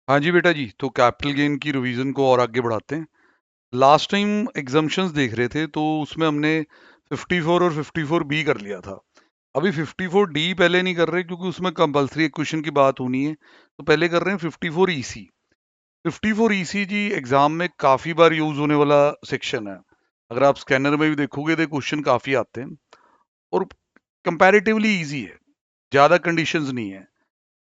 हाँ जी बेटा जी, तो कैपिटल गेन की रिवीजन को और आगे बढ़ाते हैं। लास्ट टाइम एग्जाम्पशंस देख रहे थे तो उसमें हमने 54 और 54B कर लिया था। अभी 54D पहले नहीं कर रहे क्योंकि उसमें कंपलसरी इक्वेशन की बात होनी है, तो पहले कर रहे हैं 54EC। 54EC जी एग्जाम में काफी बार यूज होने वाला सेक्शन है। अगर आप स्कैनर में भी देखोगे तो क्वेश्चन काफी आते हैं और कंपैरेटिवली इजी है, ज्यादा कंडीशंस नहीं है।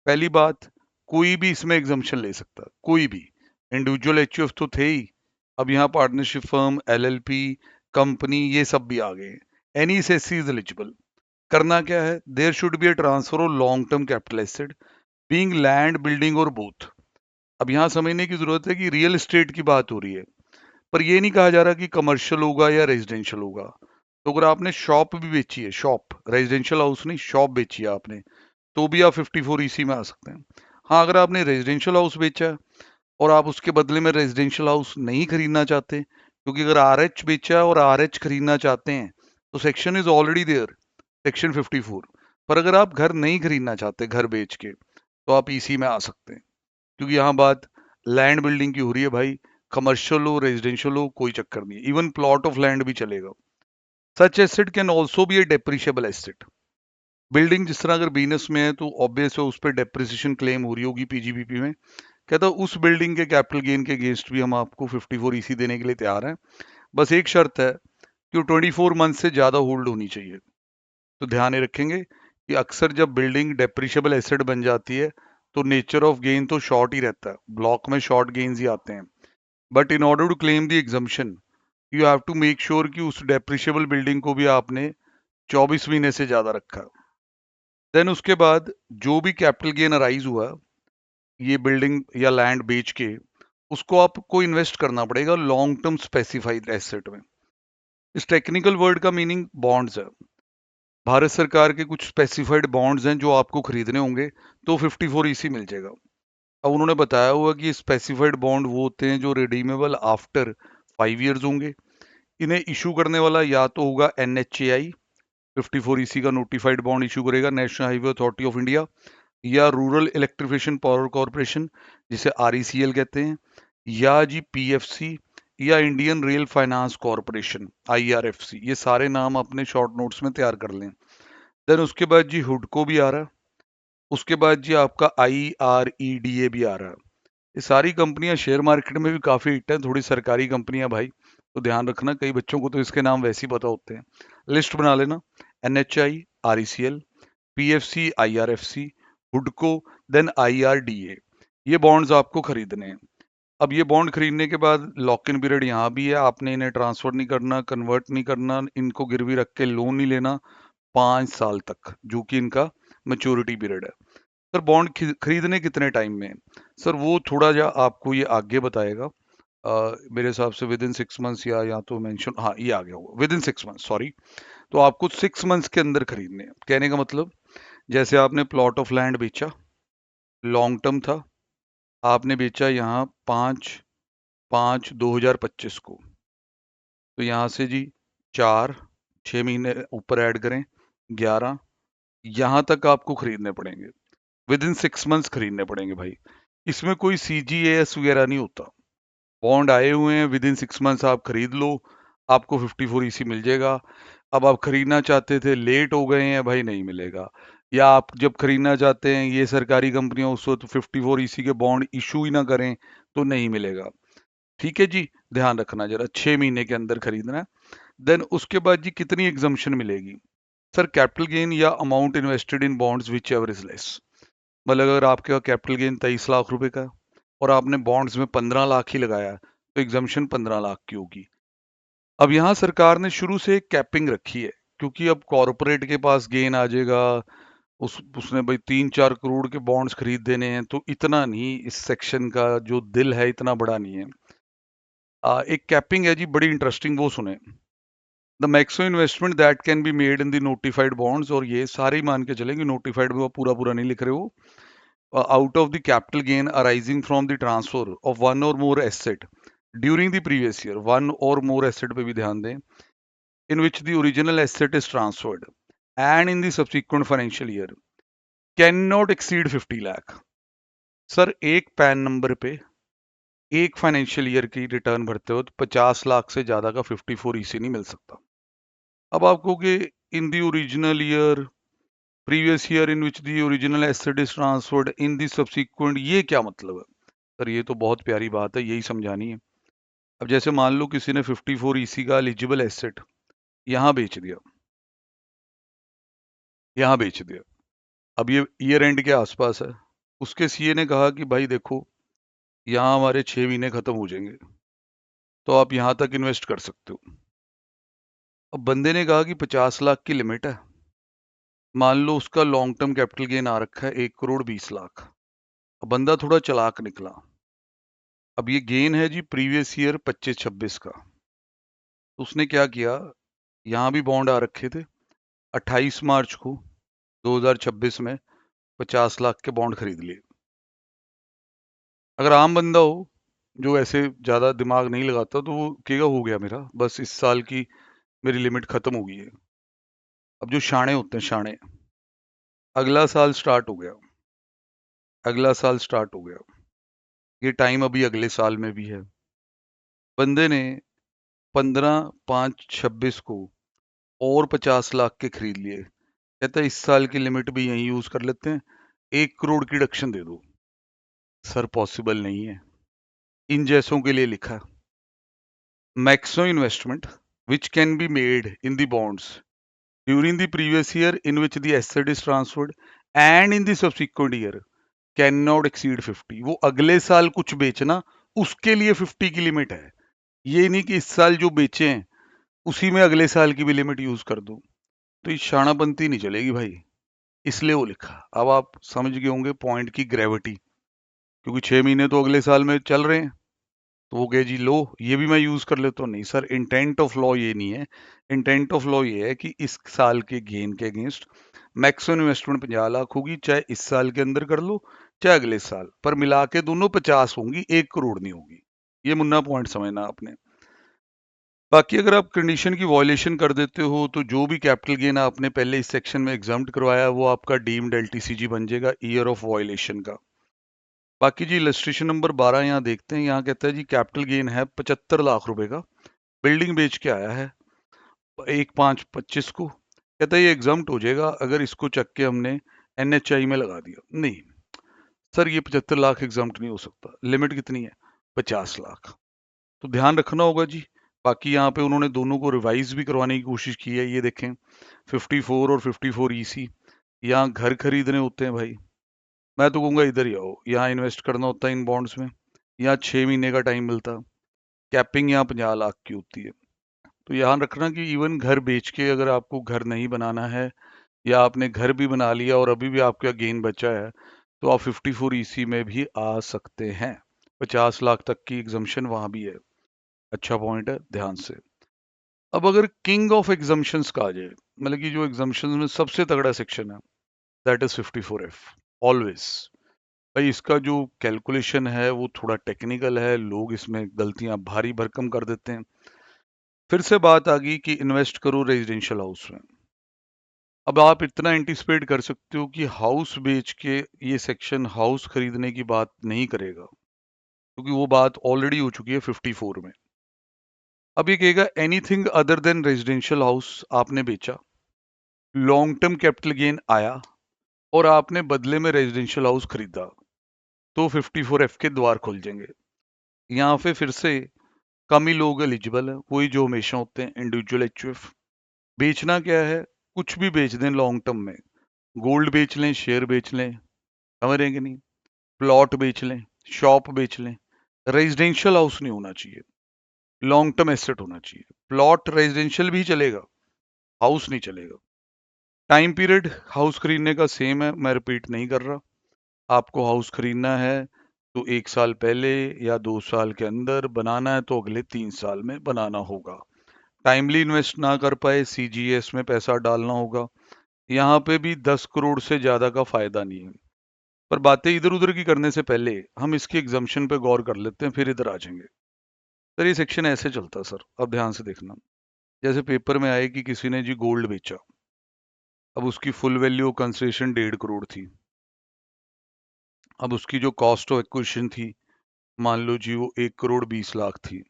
पहली बात, कोई भी इसमें एग्जाम्पशन ले सकता, कोई भी। इंडिविजुअल एचयूएफ तो थे ही, अब यहाँ पार्टनरशिप फर्म, एलएलपी, कंपनी, ये सब भी आ गए हैं। Any SSC is eligible. करना क्या है, there should be a transfer of long term capital asset being land, building और बोथ। अब यहाँ समझने की जरूरत है कि रियल एस्टेट की बात हो रही है, पर ये नहीं कहा जा रहा कि कमर्शियल होगा या रेजिडेंशियल होगा। तो अगर आपने शॉप भी बेची है, शॉप, रेजिडेंशियल हाउस नहीं, शॉप बेची है आपने, तो भी आप 54EC में आ सकते हैं। हाँ, अगर आपने रेजिडेंशियल हाउस बेचा है और आप उसके बदले में रेजिडेंशियल हाउस नहीं खरीदना चाहते, क्योंकि अगर आरएच बेचा है और आरएच खरीदना चाहते हैं तो section is already there, section 54। पर अगर आप घर नहीं खरीदना चाहते, घर बेच के, तो आप ईसी में आ सकते हैं, क्योंकि यहाँ बात लैंड बिल्डिंग की हो रही है भाई। कमर्शियल हो, रेजिडेंशियल हो, कोई चक्कर नहीं है, इवन प्लॉट ऑफ लैंड भी चलेगा। Such asset can also be a depreciable asset. Building जिस तरह अगर बिजनेस में है तो ऑब्वियस है उस पर डेप्रिसिएशन क्लेम हो रही होगी पीजीबीपी में। कहता है उस बिल्डिंग के कैपिटल गेन के अगेंस्ट भी हम आपको 54EC देने के लिए तैयार हैं। बस एक शर्त है कि वो 24 मंथ से ज्यादा होल्ड होनी चाहिए। तो ध्यान ये रखेंगे कि अक्सर जब बिल्डिंग डेप्रिशिएबल एसेट बन जाती है तो नेचर ऑफ गेन तो शॉर्ट ही रहता है, ब्लॉक में शॉर्ट गेन्स ही आते हैं। But in order to claim the exemption, you have to make sure कि उस डेप्रिशिएबल बिल्डिंग को भी आपने 24 महीने से ज्यादा रखा। देन उसके बाद जो भी कैपिटल गेन अराइज हुआ ये बिल्डिंग या लैंड बेच के, उसको आपको इन्वेस्ट करना पड़ेगा लॉन्ग टर्म स्पेसिफाइड एसेट में। इस टेक्निकल वर्ड का मीनिंग बॉन्ड्स है। भारत सरकार के कुछ स्पेसिफाइड बॉन्ड्स हैं जो आपको खरीदने होंगे, तो 54EC मिल जाएगा। अब उन्होंने बताया हुआ कि स्पेसिफाइड बॉन्ड वो होते हैं जो रिडीमेबल आफ्टर 5 years होंगे। इन्हें इशू करने वाला या तो होगा NHAI, 54EC का नोटिफाइड बॉन्ड इशू करेगा national highway authority of India, या रूरल इलेक्ट्रिफिकेशन पावर कॉरपोरेशन जिसे RECL कहते हैं, या जी PFC, या Indian rail finance corporation IRFC। ये सारे नाम अपने शॉर्ट नोट्स में तैयार कर लें। देन उसके बाद जी हुडको भी आ रहा है, उसके बाद जी आपका IREDA भी आ रहा है। ये सारी कंपनियां शेयर मार्केट में भी काफी हिट है, थोड़ी सरकारी कंपनियां भाई, तो ध्यान रखना, कई बच्चों को तो इसके नाम वैसे ही पता होते हैं। लिस्ट बना लेना, NHI, RECL, PFC, IRFC, हुडको, देन IRDA। ये बॉन्ड्स आपको खरीदने हैं। अब ये बॉन्ड खरीदने के बाद लॉक इन पीरियड यहाँ भी है, आपने इन्हें ट्रांसफर नहीं करना, कन्वर्ट नहीं करना, इनको गिरवी रख के लोन नहीं लेना 5 साल तक, जो कि इनका मेच्योरिटी पीरियड है। सर बॉन्ड खरीदने कितने टाइम में? सर वो थोड़ा जा आपको ये आगे बताएगा। मेरे हिसाब से विद इन 6 मंथ्स, या तो मेंशन, हाँ ये आ गया होगा विद इन 6 मंथ्स, सॉरी। तो आपको 6 मंथ्स के अंदर खरीदने हैं। कहने का मतलब, जैसे आपने प्लॉट ऑफ लैंड बेचा, लॉन्ग टर्म था, आपने बेचा यहाँ 5/5/2025 को, तो यहाँ से जी 4 6 महीने ऊपर ऐड करें, 11, यहाँ तक आपको खरीदने पड़ेंगे। विद इन 6 मंथ्स खरीदने पड़ेंगे भाई। इसमें कोई CGAS वगैरह नहीं होता। बॉन्ड आए हुए हैं, विद इन 6 मंथ्स आप खरीद लो, आपको 54EC मिल जाएगा। अब आप खरीदना चाहते थे, लेट हो गए हैं भाई, नहीं मिलेगा। या आप जब खरीदना चाहते हैं, ये सरकारी कंपनियां उस वक्त 54EC के बॉन्ड इशू ही ना करें, तो नहीं मिलेगा। ठीक है जी, ध्यान रखना जरा, 6 महीने के अंदर खरीदना है। देन उसके बाद जी कितनी एग्जम्पशन मिलेगी? सर कैपिटल गेन या amount invested in bonds which ever is less. मतलब अगर आपके कैपिटल गेन 23 लाख रुपए का है और आपने बॉन्ड्स में 15 लाख ही लगाया है, तो एग्जम्पशन 15 लाख की होगी। अब यहाँ सरकार ने शुरू से एक कैपिंग रखी है, क्योंकि अब कॉरपोरेट के पास गेन आ जाएगा, उसने भाई 3-4 करोड़ के बॉन्ड्स खरीद देने हैं, तो इतना नहीं, इस सेक्शन का जो दिल है इतना बड़ा नहीं है। एक कैपिंग है जी बड़ी इंटरेस्टिंग, वो सुने। The maximum investment that can be made in the notified bonds, और ये सारे ही मान के चलेंगे, नोटिफाइड में वो पूरा पूरा नहीं लिख रहे हो, out of the capital gain arising from the transfer of one or more asset during the previous year, one or more asset पे भी ध्यान दें, in which the original asset is transferred and in the subsequent financial year cannot exceed 50 lakh। Sir एक pan number पे एक financial year की return भरते हो तो 50 लाख से ज्यादा का 54 ईसी नहीं मिल सकता। अब आप कहोगे in the original year, previous year in which the original asset is transferred in the subsequent, ये क्या मतलब है? सर ये तो बहुत प्यारी बात है, यही समझानी है। अब जैसे मान लो किसी ने 54 ईसी का एलिजिबल एसेट यहाँ बेच दिया, यहाँ बेच दिया, अब ये ईयर एंड के आसपास है। उसके सीए ने कहा कि भाई देखो यहाँ हमारे 6 महीने खत्म हो जाएंगे, तो आप यहाँ तक इन्वेस्ट कर सकते हो। अब बंदे ने कहा कि 50 लाख की लिमिट है, मान लो उसका लॉन्ग टर्म कैपिटल गेन आ रखा है 1 करोड़ 20 लाख। अब बंदा थोड़ा चालाक निकला, अब ये गेन है जी प्रीवियस ईयर 25-26 का, तो उसने क्या किया, यहाँ भी बॉन्ड आ रखे थे, 28 मार्च को 2026 में 50 लाख के बॉन्ड खरीद लिए। अगर आम बंदा हो जो ऐसे ज्यादा दिमाग नहीं लगाता तो वो कहेगा हो गया मेरा, बस इस साल की मेरी लिमिट खत्म हो गई है। अब जो शाणे होते हैं शाणे, अगला साल स्टार्ट हो गया, अगला साल स्टार्ट हो गया, ये टाइम अभी अगले साल में भी है। बंदे ने 15/5/26 को और 50 लाख के खरीद लिए, कहता है इस साल की लिमिट भी यहीं यूज कर लेते हैं, 1 करोड़ की डिडक्शन दे दो। सर पॉसिबल नहीं है, इन जैसों के लिए लिखा, maximum investment which can be made in the bonds during the previous year in which the asset is transferred and in the subsequent year can not exceed 50। वो अगले साल कुछ बेचना, उसके लिए 50 की लिमिट है, ये नहीं कि इस साल जो बेचे हैं उसी में अगले साल की भी लिमिट यूज कर दूं। तो ये शाणाबंती नहीं चलेगी भाई, इसलिए वो लिखा। अब आप समझ गए होंगे पॉइंट की ग्रेविटी, क्योंकि 6 महीने तो अगले साल में चल रहे हैं, तो वो कहे जी लो ये भी मैं यूज कर लेता हूँ। नहीं सर, इंटेंट ऑफ लॉ ये नहीं है, इंटेंट ऑफ लॉ ये है कि इस साल के गेन के अगेंस्ट मैक्सिमम इन्वेस्टमेंट 50 लाख होगी, चाहे इस साल के अंदर कर लो चाहे अगले साल, पर मिला के दोनों 50 होंगी, 1 करोड़ नहीं होगी। ये मुन्ना पॉइंट समझना आपने। बाकी अगर आप कंडीशन की वॉयलेशन कर देते हो तो जो भी कैपिटल गेन आपने पहले इस सेक्शन में एग्जाम्प्ट करवाया वो आपका डीम्ड एलटीसीजी बन जाएगा ईयर ऑफ वॉयलेशन का। बाकी जी इलस्ट्रेशन नंबर 12 यहाँ देखते हैं, यहाँ कहता है जी कैपिटल गेन है 75 लाख रुपए का, बिल्डिंग बेच के आया है 1/5/25 को, कहता है ये एग्जाम्प्ट हो जाएगा अगर इसको चक के हमने एनएचआई में लगा दिया। नहीं सर, ये 75 लाख एग्जाम्प्ट नहीं हो सकता, लिमिट कितनी है 50 लाख, तो ध्यान रखना होगा जी। बाकी यहाँ पे उन्होंने दोनों को रिवाइज भी करवाने की कोशिश की है, ये देखें 54 और 54 ईसी, यहाँ घर खरीदने होते हैं भाई, मैं तो कहूँगा इधर ही आओ, यहाँ इन्वेस्ट करना होता है इन बॉन्ड्स में, यहाँ 6 महीने का टाइम मिलता, कैपिंग यहाँ 50 लाख की होती है। तो ध्यान रखना कि इवन घर बेच के अगर आपको घर नहीं बनाना है या आपने घर भी बना लिया और अभी भी आपका गेन बचा है तो आप 54 ईसी में भी आ सकते हैं, 50 लाख तक की एग्जम्पशन वहां भी है। अच्छा पॉइंट है, ध्यान से। अब अगर किंग ऑफ एग्जम्पशंस कहा जाए, मतलब कि जो एग्जम्पशंस में सबसे तगड़ा सेक्शन है, दैट इज 54F ऑलवेज। भाई इसका जो कैलकुलेशन है वो थोड़ा टेक्निकल है, लोग इसमें गलतियां भारी भरकम कर देते हैं। फिर से बात आ गई कि इन्वेस्ट करो रेजिडेंशियल हाउस में। अब आप इतना एंटिसिपेट कर सकते हो कि हाउस बेच के ये सेक्शन हाउस खरीदने की बात नहीं करेगा, क्योंकि वो बात ऑलरेडी हो चुकी है 54 में। अब ये कहेगा anything other than residential house आपने बेचा, लॉन्ग टर्म कैपिटल गेन आया और आपने बदले में रेजिडेंशियल हाउस खरीदा, तो 54F के द्वार खुल जाएंगे। यहाँ पे फिर से कम ही लोग एलिजिबल है, वही जो हमेशा होते हैं, इंडिविजुअल एचयूएफ। बेचना क्या है, कुछ भी बेच दें लॉन्ग टर्म में, गोल्ड बेच लें, शेयर बेच लें, समझ रहे हैं कि नहीं, प्लॉट बेच लें, शॉप बेच लें, रेजिडेंशियल हाउस नहीं होना चाहिए, लॉन्ग टर्म एसेट होना चाहिए। प्लॉट रेजिडेंशियल भी चलेगा, हाउस नहीं चलेगा। टाइम पीरियड हाउस खरीदने का सेम है, मैं रिपीट नहीं कर रहा। आपको हाउस खरीदना है तो 1 साल पहले या 2 साल के अंदर, बनाना है तो अगले 3 साल में बनाना होगा। टाइमली इन्वेस्ट ना कर पाए, सीजीएस में पैसा डालना होगा। यहाँ पे भी 10 करोड़ से ज्यादा का फायदा नहीं है। पर बातें इधर उधर की करने से पहले हम इसकी एग्जम्पशन पे गौर कर लेते हैं, फिर इधर आ जाएंगे। सर ये सेक्शन ऐसे चलता है सर, अब ध्यान से देखना। जैसे पेपर में आए कि किसी ने जी गोल्ड बेचा, अब उसकी फुल वैल्यू कंसिडरेशन 1.5 करोड़ थी, अब उसकी जो कॉस्ट ऑफ एक्विजिशन थी, मान लो जी वो 1 करोड़ 20 लाख थी।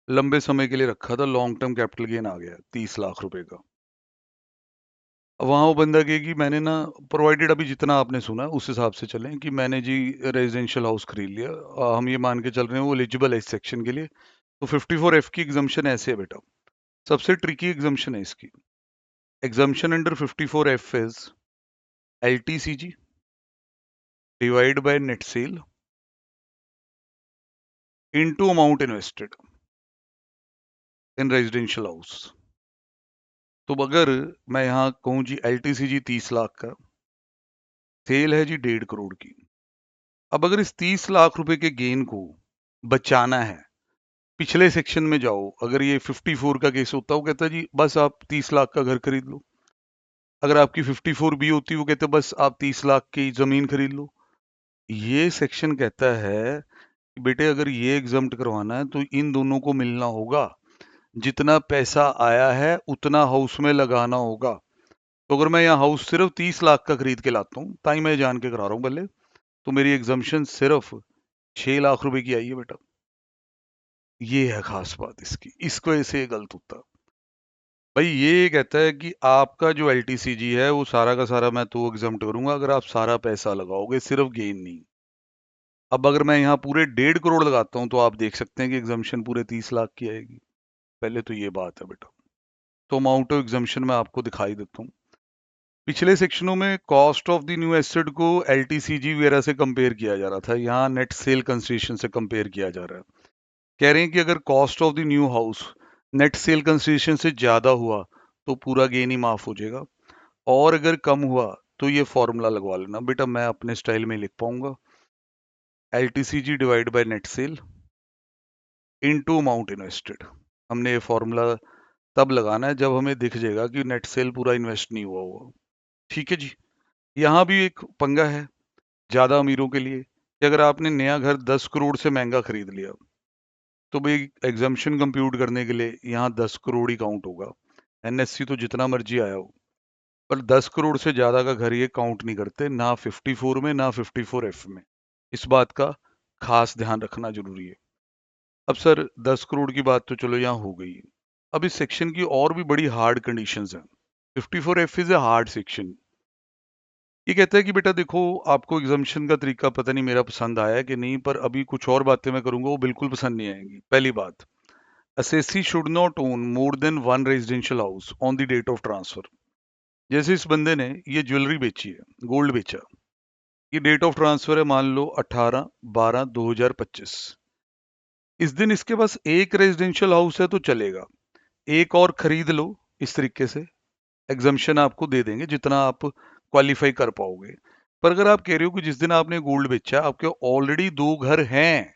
लंबे समय के लिए रखा था, लॉन्ग टर्म कैपिटल गेन आ गया 30 लाख रुपए का। अब वहां वो बंदा कहे कि मैंने ना, प्रोवाइडेड अभी जितना आपने सुना उस हिसाब से चलें कि मैंने जी रेजिडेंशियल हाउस खरीद लिया, हम ये मान के चल रहे हैं वो एलिजिबल है इस सेक्शन के लिए। तो 54F की एग्जम्पशन ऐसे है बेटा, सबसे ट्रिकी एग्जम्पशन है इसकी। Exemption under 54F is LTCG divide by net cell into amount invested in residential house. तो अगर मैं यहाँ कहूँ जी LTCG 30 लाख का, सेल है जी 1.5 करोड़ की। अब अगर इस 30 लाख रुपए के गेन को बचाना है, पिछले सेक्शन में जाओ, अगर ये 54 का केस होता, वो कहता जी बस आप 30 लाख का घर खरीद लो। अगर आपकी 54B होती, वो कहते बस आप 30 लाख की जमीन खरीद लो। ये सेक्शन कहता है कि बेटे अगर ये एग्जम्प्ट करवाना है तो इन दोनों को मिलना होगा, जितना पैसा आया है उतना हाउस में लगाना होगा। तो अगर मैं यहाँ हाउस सिर्फ 30 लाख का खरीद के लाता हूँ, ताई मैं जान के करा रहा हूँ भले, तो मेरी एग्जम्पशन सिर्फ 6 लाख रुपए की आई है बेटा। ये है खास बात इसकी, इसको ऐसे ये गलत होता। भाई ये कहता है कि आपका जो LTCG है वो सारा का सारा मैं तो एग्जम्प्ट करूंगा अगर आप सारा पैसा लगाओगे, सिर्फ गेन नहीं। अब अगर मैं यहाँ पूरे 1.5 करोड़ लगाता हूँ तो आप देख सकते हैं कि एग्जम्पशन पूरे 30 लाख की आएगी। पहले तो ये बात है बेटा। तो अमाउंट ऑफ एग्जम्पशन मैं आपको दिखाई देता हूँ। पिछले सेक्शनों में cost of the new asset को LTCG वगैरह से कंपेयर किया जा रहा था, यहाँ नेट सेल कंसिडरेशन से कंपेयर किया जा रहा है। कह रहे हैं कि अगर cost of the new house net sale consideration से ज्यादा हुआ तो पूरा गेन ही माफ हो जाएगा, और अगर कम हुआ तो ये फॉर्मूला लगवा लेना बेटा, मैं अपने स्टाइल में लिख पाऊंगा। LTCG divide by net cell into amount invested. हमने ये फॉर्मूला तब लगाना है जब हमें दिख जाएगा कि नेट सेल पूरा इन्वेस्ट नहीं हुआ होगा। ठीक है जी। यहाँ भी एक पंगा है ज्यादा अमीरों के लिए कि अगर आपने नया घर 10 करोड़ से महंगा खरीद लिया तो भाई एग्जाम्पशन कंप्यूट करने के लिए यहाँ 10 करोड़ ही काउंट होगा। NSC तो जितना मर्जी आया हो, पर 10 करोड़ से ज्यादा का घर ये काउंट नहीं करते, ना 54 में ना 54F में। इस बात का खास ध्यान रखना जरूरी है। अब सर 10 करोड़ की बात तो चलो यहाँ हो गई। अब इस सेक्शन की और भी बड़ी हार्ड कंडीशंस हैं। 54F is a hard section. ये कहता है कि बेटा देखो, आपको एग्जामिशन का तरीका पता नहीं मेरा पसंद आया है कि नहीं, पर अभी कुछ और बातें मैं करूंगा वो बिल्कुल पसंद नहीं आएंगी। पहली बात, assessee should not own more than one residential house on the date of transfer। जैसे इस बंदे ने ये ज्वेलरी बेची है, गोल्ड बेचा, ये डेट ऑफ ट्रांसफर है मान लो 18/12/2025। इस दिन इसके पास एक रेजिडेंशियल हाउस है तो चलेगा, एक और खरीद लो, इस तरीके से एग्जम्पशन आपको दे देंगे जितना आप क्वालिफाई कर पाओगे। पर अगर आप कह रहे हो कि जिस दिन आपने गोल्ड बेचा आपके ऑलरेडी 2 घर हैं,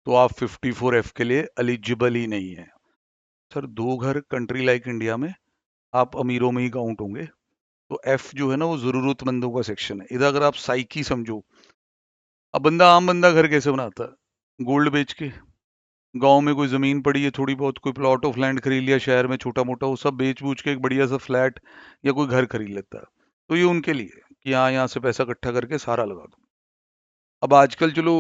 तो आप 54F के लिए एलिजिबल ही नहीं है। सर 2 घर कंट्री लाइक इंडिया में आप अमीरों में ही काउंट होंगे। तो F जो है ना वो जरूरतमंदों का सेक्शन है। इधर अगर आप साइकी समझो, अब बंदा आम बंदा घर कैसे बनाता है, गोल्ड बेच के, गांव में कोई जमीन पड़ी है थोड़ी बहुत, कोई प्लॉट ऑफ लैंड खरीद लिया शहर में छोटा मोटा, वो सब बेच बूझ के एक बढ़िया सा फ्लैट या कोई घर खरीद लेता है। तो ये उनके लिए है कि यहाँ यहाँ से पैसा इकट्ठा करके सारा लगा दो। अब आजकल चलो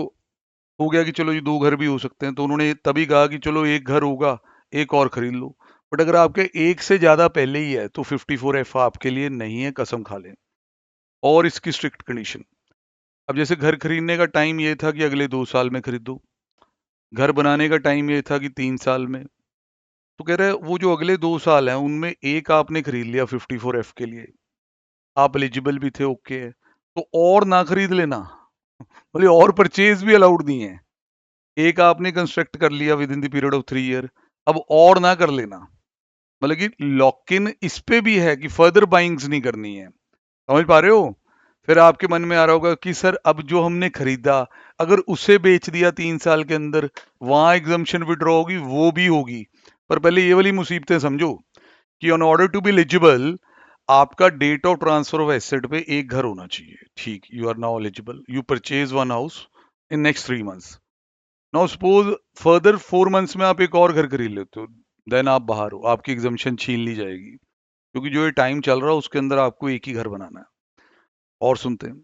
हो गया कि चलो ये 2 घर भी हो सकते हैं, तो उन्होंने तभी कहा कि चलो एक घर होगा, एक और खरीद लो। बट अगर आपके एक से ज्यादा पहले ही है तो 54F आपके लिए नहीं है, कसम खा लें। और इसकी स्ट्रिक्ट कंडीशन, अब जैसे घर खरीदने का टाइम ये था कि अगले 2 साल में खरीदो, घर बनाने का टाइम ये था कि 3 साल में। तो कह रहे हैं वो जो अगले 2 साल हैं उनमें एक आपने खरीद लिया 54F के लिए, आप एलिजिबल भी थे, ओके है, तो और ना खरीद लेना, बोले और परचेज भी अलाउड नहीं है। एक आपने कंस्ट्रक्ट कर लिया with in the period of 3 year, अब और ना कर लेना। मतलब कि लॉक इन इस पे भी है कि फर्दर बाइंग्स नहीं करनी है। समझ पा रहे हो? फिर आपके मन में आ रहा होगा कि सर अब जो हमने खरीदा अगर उसे बेच दिया 3 साल के अंदर, वहां एग्जम्पशन विड्रॉ होगी, वो भी होगी। पर पहले ये वाली मुसीबतें समझो कि on order to be eligible आपका date of transfer of asset पे एक घर होना चाहिए। ठीक, you are now eligible, you purchase one house in next 3 months. Now suppose further 4 months में आप एक और घर खरीद लेते हो, देन आप बाहर हो, आपकी एग्जम्पशन छीन ली जाएगी, क्योंकि जो ये टाइम चल रहा है उसके अंदर आपको एक ही घर बनाना है। और सुनते हैं,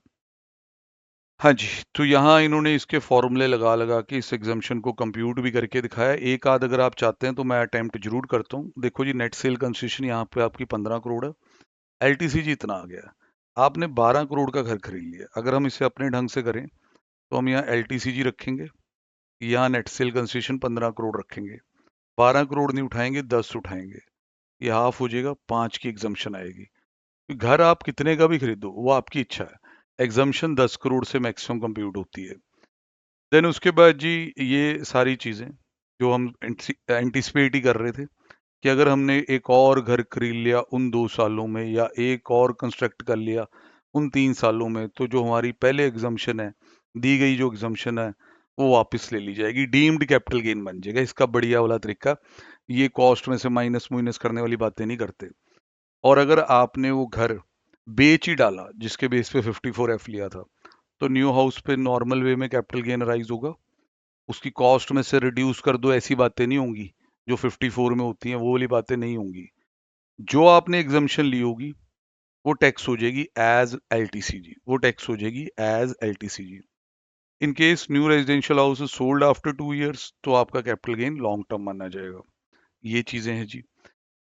हाँ जी, तो यहाँ इन्होंने इसके फॉर्मूले लगा लगा के इस एग्जाम्पशन को कंप्यूट भी करके दिखाया। एक आध अगर आप चाहते हैं तो मैं अटेम्प्ट जरूर करता हूँ। देखो जी, नेट सेल कंसेशन यहाँ पे आपकी 15 करोड़ है, एलटीसीजी इतना आ गया। आपने 12 करोड़ का घर खरीद लिया। अगर हम इसे अपने ढंग से करें तो हम यहाँ एलटीसीजी रखेंगे, यहाँ नेट सेल कंसेशन 15 करोड़ रखेंगे, 12 करोड़ नहीं उठाएंगे, 10 उठाएंगे, ये हाफ हो जाएगा, 5 की एग्जाम्पशन आएगी। घर आप कितने का भी खरीदो वो आपकी इच्छा है, एग्जाम्पशन 10 करोड़ से मैक्सिमम कंप्यूट होती है। देन उसके बाद जी, ये सारी चीजें जो हम एंटिसिपेट ही कर रहे थे कि अगर हमने एक और घर खरीद लिया उन 2 सालों में, या एक और कंस्ट्रक्ट कर लिया उन 3 सालों में, तो जो हमारी पहले एग्जाम्पशन है, दी गई जो एग्जाम्पशन है, वो वापस ले ली जाएगी, डीम्ड कैपिटल गेन बन जाएगा। इसका बढ़िया वाला तरीका, ये कॉस्ट में से माइनस माइनस करने वाली बातें नहीं करते। और अगर आपने वो घर बेच ही डाला जिसके बेस पे 54F लिया था, तो न्यू हाउस पे नॉर्मल वे में कैपिटल गेन राइज होगा, उसकी कॉस्ट में से रिड्यूस कर दो, ऐसी बातें नहीं होंगी जो 54 में होती हैं, वो वाली बातें नहीं होंगी। जो आपने एग्जाम्पशन ली होगी वो टैक्स हो जाएगी एज एलटीसीजी, वो टैक्स हो जाएगी as LTCG. In case new residential house is sold after 2 years, तो आपका कैपिटल गेन लॉन्ग टर्म माना जाएगा। ये चीजें हैं जी।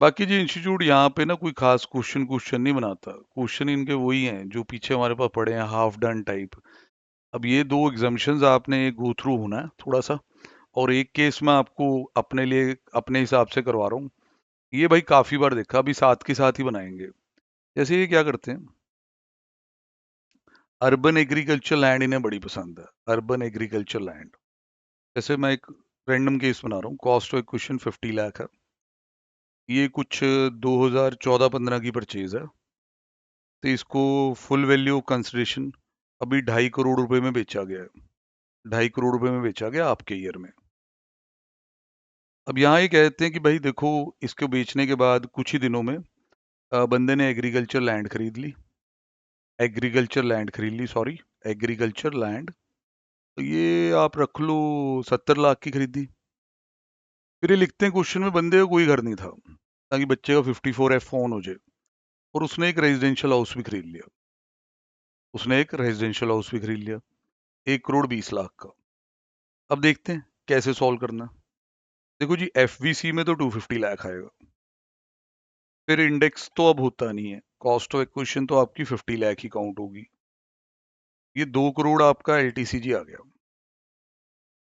बाकी जी, इंस्टीट्यूट यहाँ पे ना कोई खास क्वेश्चन क्वेश्चन नहीं बनाता, क्वेश्चन इनके वही हैं जो पीछे हमारे पास पड़े हैं, हाफ डन टाइप। अब ये दो एग्जाम्पशंस आपने गो थ्रू होना है थोड़ा सा, और एक केस मैं आपको अपने लिए अपने हिसाब से करवा रहा हूँ। ये भाई काफी बार देखा, अभी साथ के साथ ही बनाएंगे। जैसे ये क्या करते हैं, अर्बन एग्रीकल्चर लैंड इन्हें बड़ी पसंद है, अर्बन एग्रीकल्चर लैंड। जैसे मैं एक रैंडम केस बना रहा हूँ, कॉस्ट ऑफ एक्विजिशन 50 लाख है, ये कुछ 2014-15 की परचेज है, तो इसको फुल वैल्यू कंसिडरेशन अभी 2.5 करोड़ रुपए में बेचा गया है, 2.5 करोड़ रुपए में बेचा गया आपके ईयर में। अब यहाँ ये कहते हैं कि भाई देखो, इसको बेचने के बाद कुछ ही दिनों में बंदे ने एग्रीकल्चर लैंड खरीद ली, सॉरी, एग्रीकल्चर लैंड, तो ये आप रख लो 70 लाख की खरीदी। फिर ये लिखते हैं क्वेश्चन में, बंदे का कोई घर नहीं था ताकि बच्चे का 54F फोन हो जाए, और उसने एक रेजिडेंशियल हाउस भी खरीद लिया, उसने एक रेजिडेंशियल हाउस भी खरीद लिया 1 करोड़ 20 लाख का। अब देखते हैं कैसे सॉल्व करना। देखो जी, एफवीसी में तो 250 लाख आएगा, फिर इंडेक्स तो अब होता नहीं है, कॉस्ट ऑफ एक्विजिशन तो आपकी 50 लाख ही काउंट होगी, ये 2 करोड़ आपका एलटीसीजी आ गया।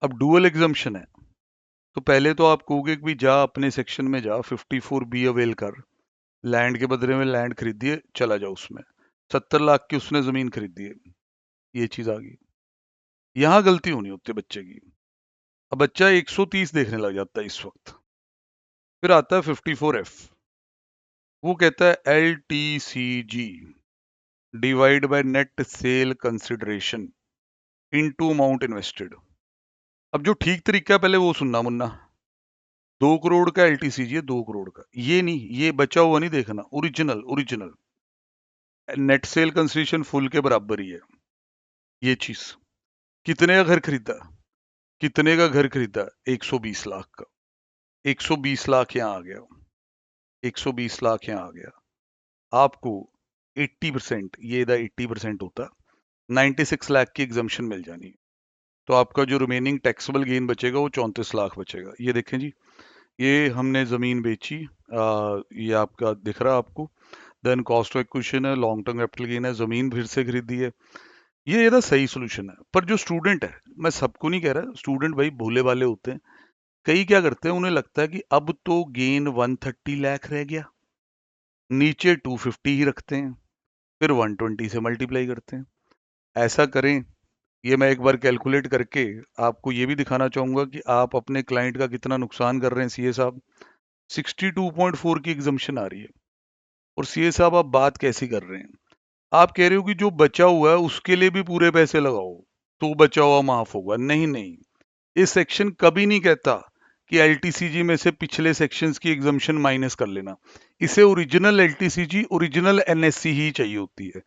अब डुअल एग्जम्पशन है, तो पहले तो आप कहोगे कि भाई जा अपने सेक्शन में जा, 54B अवेल कर, लैंड के बदले में लैंड खरीदिए, चला जाओ उसमें, 70 लाख की उसने जमीन खरीदी है, ये चीज आ गई। यहाँ गलती होनी होती है बच्चे की। अब बच्चा 130 देखने लग जाता है इस वक्त, फिर आता है 54F, वो कहता है L T C G divide by net sale consideration into amount invested. अब जो ठीक तरीका है पहले वो सुनना मुन्ना, 2 करोड़ का एलटीसीजी है, 2 करोड़ का, ये नहीं, ये बचा हुआ नहीं देखना, original original net sale consideration full के बराबर ही है। ये चीज, कितने का घर खरीदा, कितने का घर खरीदा, 120 लाख का, 120 लाख यहाँ आ गया, 120 लाख यहाँ आ गया। आपको 80%, ये 80% होता, 96 लाख की एग्जाम्पशन मिल जानी, तो आपका जो रिमेनिंग टैक्सेबल गेन बचेगा वो 34 लाख बचेगा। ये देखें जी, ये हमने जमीन बेची, ये आपका दिख रहा है आपको, देन कॉस्ट ऑफ एक्विजिशन है, लॉन्ग टर्म कैपिटल गेन है, जमीन फिर से खरीदी है। ये ना सही सोल्यूशन है। पर जो स्टूडेंट है, मैं सबको नहीं कह रहा, स्टूडेंट भाई भोले वाले होते हैं, कई क्या करते हैं, उन्हें लगता है कि अब तो गेन 130 लाख रह गया, नीचे 250 ही रखते हैं, फिर 120 से मल्टीप्लाई करते हैं। ऐसा करें, ये मैं एक बार कैलकुलेट करके आपको ये भी दिखाना चाहूंगा कि आप अपने क्लाइंट का कितना नुकसान कर रहे हैं। सीए साहब 62.4 की एग्जाम्पशन आ रही है, और सीए साहब आप बात कैसी कर रहे हैं, आप कह रहे हो कि जो बचा हुआ है उसके लिए भी पूरे पैसे लगाओ तो बचा हुआ माफ होगा। नहीं नहीं, इस सेक्शन कभी नहीं कहता कि एलटीसीजी में से पिछले सेक्शंस की एग्जाम्पशन माइनस कर लेना, इसे ओरिजिनल एलटीसीजी ओरिजिनल एनएससी ही चाहिए होती है।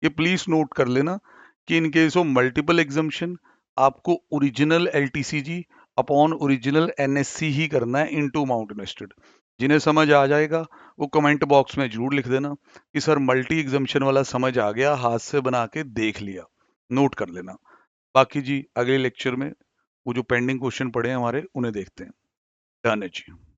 ये प्लीज नोट कर लेना कि in case of multiple exemption आपको original LTCG upon original NSC ही करना है इनटू अमाउंट इन्वेस्टेड। जिन्हें समझ आ जाएगा वो कमेंट बॉक्स में जरूर लिख देना कि सर मल्टी एग्जाम्पशन वाला समझ आ गया, हाथ से बना के देख लिया। नोट कर लेना। बाकी जी अगले लेक्चर में वो जो पेंडिंग क्वेश्चन पड़े हैं हमारे उन्हें देखते हैं। डन है जी।